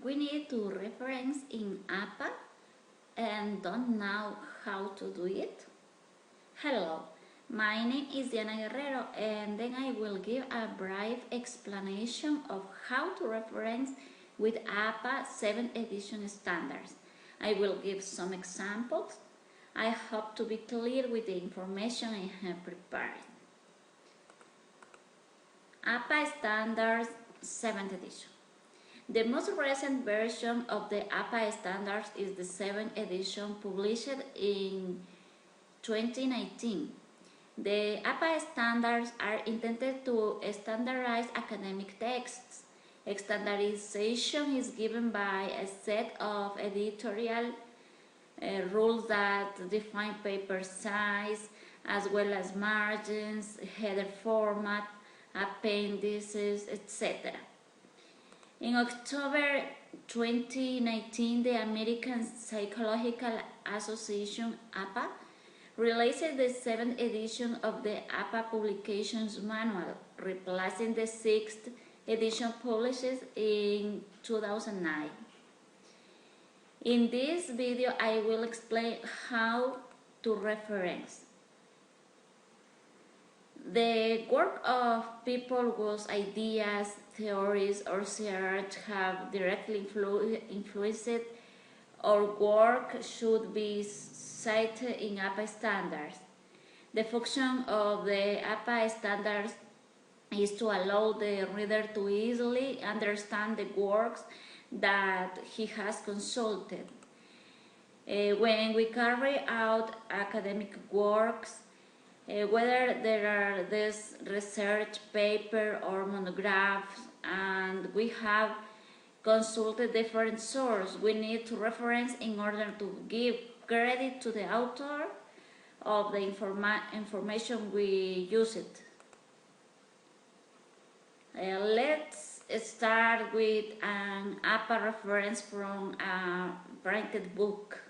we need to reference in APA and don't know how to do it? Hello, my name is Diana Guerrero, and then I will give a brief explanation of how to reference with APA 7th edition standards. I will give some examples. I hope to be clear with the information I have prepared. APA Standards 7th edition. The most recent version of the APA standards is the 7th edition published in 2019. The APA standards are intended to standardize academic texts. Standardization is given by a set of editorial rules that define paper size, as well as margins, header format, appendices, etc. In October 2019, the American Psychological Association, APA, released the 7th edition of the APA Publications Manual, replacing the 6th edition published in 2009. In this video, I will explain how to reference. The work of people whose ideas, theories, or research have directly influenced our work should be cited in APA standards. The function of the APA standards is to allow the reader to easily understand the works that he has consulted. When we carry out academic works, whether there are this research paper or monographs, and we have consulted different sources, we need to reference in order to give credit to the author of the information we used. Let's start with an APA reference from a printed book.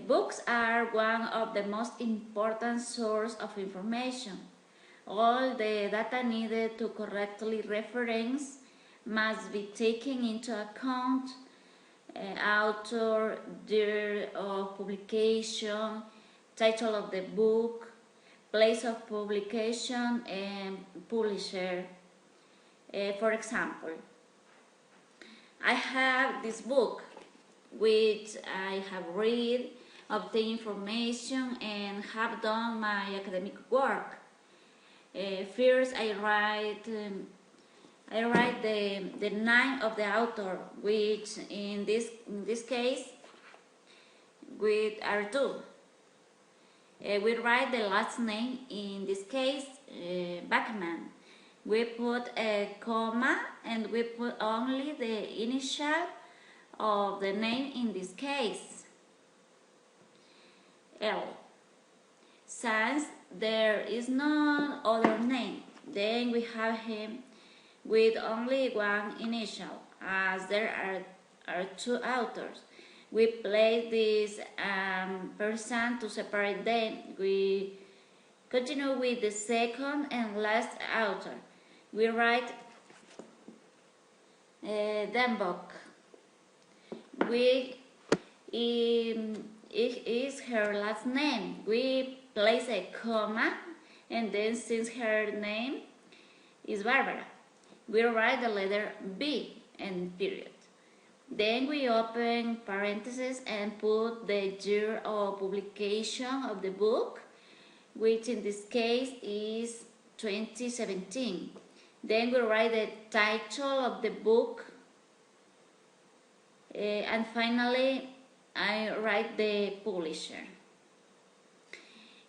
Books are one of the most important sources of information. All the data needed to correctly reference must be taken into account: author, date of publication, title of the book, place of publication, and publisher. For example, I have this book which I have read, obtained information, and have done my academic work. First, I write the name of the author, which in this case with R2. We write the last name, in this case Bachman. We put a comma and we put only the initial of the name, in this case L. Since there is no other name, then we have him with only one initial, as there are two authors. We place this percent to separate them. We continue with the second and last author. We write Denbock. It is her last name. We place a comma, and then since her name is Barbara, we write the letter B and period. Then we open parentheses and put the year of publication of the book, which in this case is 2017. Then we write the title of the book, and finally I write the publisher.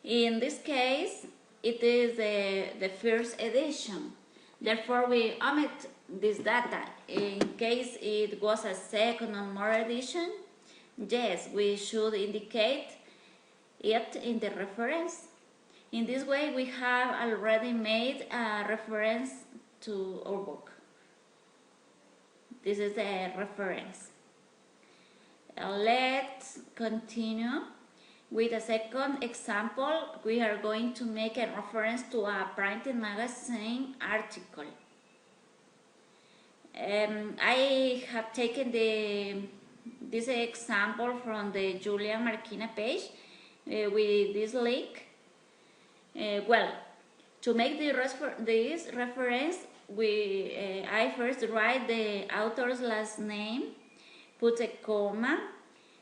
In this case, it is the first edition. Therefore, we omit this data. In case it was a second or more edition, yes, we should indicate it in the reference. In this way, we have already made a reference to our book. This is a reference. Let's continue with a second example. We are going to make a reference to a printed magazine article. I have taken this example from the Julian Marquina page with this link. Well, to make this reference, I first write the author's last name, put a comma,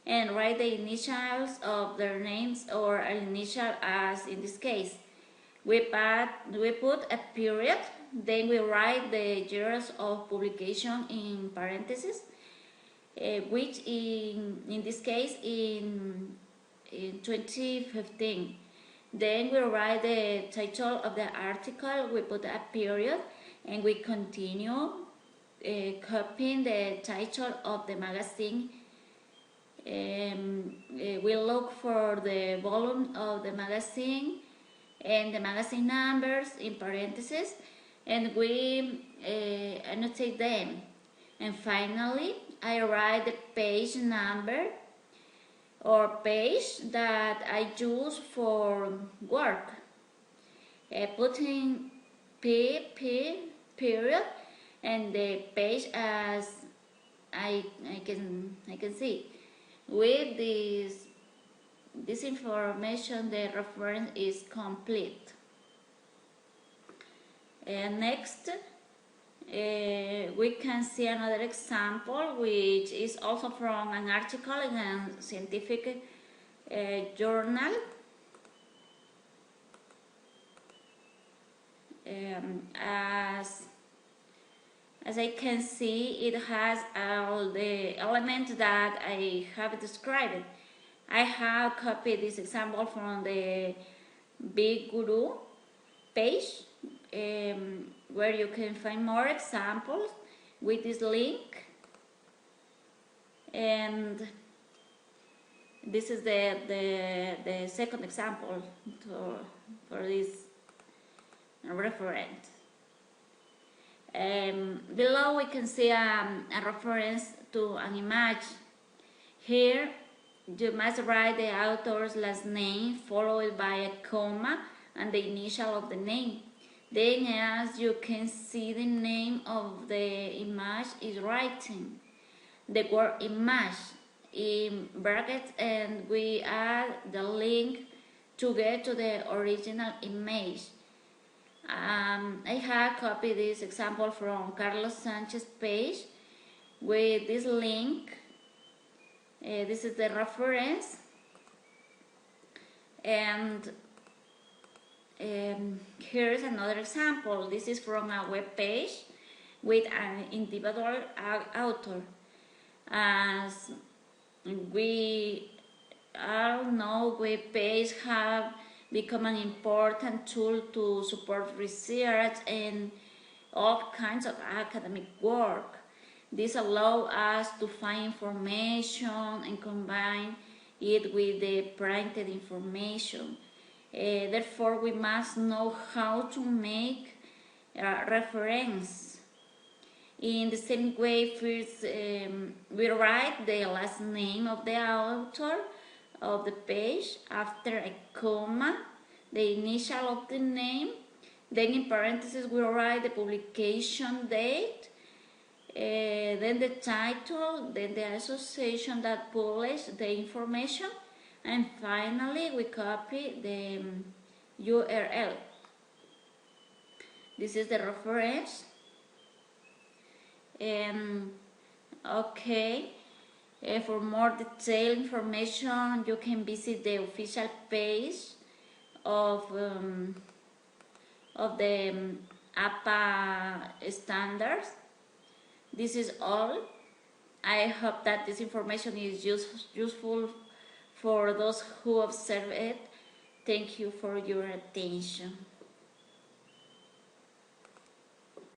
and write the initials of their names or an initial as in this case. We put a period, then we write the years of publication in parentheses, which in this case in 2015. Then we write the title of the article, we put a period, and we continue copying the title of the magazine. We look for the volume of the magazine and the magazine numbers in parentheses, and we annotate them. And finally, I write the page number or page that I use for work, putting P period and the page as I can see. With this information, the reference is complete. Next, we can see another example, which is also from an article in a scientific journal. As I can see, it has all the elements that I have described. I have copied this example from the Big Guru page, where you can find more examples with this link. And this is the second example for this reference. Below we can see a reference to an image. Here you must write the author's last name followed by a comma and the initial of the name. Then, as you can see, the name of the image is written the word image in brackets, and we add the link to get to the original image. I have copied this example from Carlos Sanchez page with this link. This is the reference, and here's another example. This is from a web page with an individual author. As we all know, web pages have become an important tool to support research and all kinds of academic work. This allows us to find information and combine it with the printed information. Therefore, we must know how to make reference. In the same way, first we write the last name of the author of the page, after a comma, the initial of the name, then in parentheses we write the publication date, then the title, then the association that published the information, and finally we copy the URL. This is the reference. Okay. For more detailed information, you can visit the official page of the APA standards. This is all. I hope that this information is useful for those who observe it. Thank you for your attention.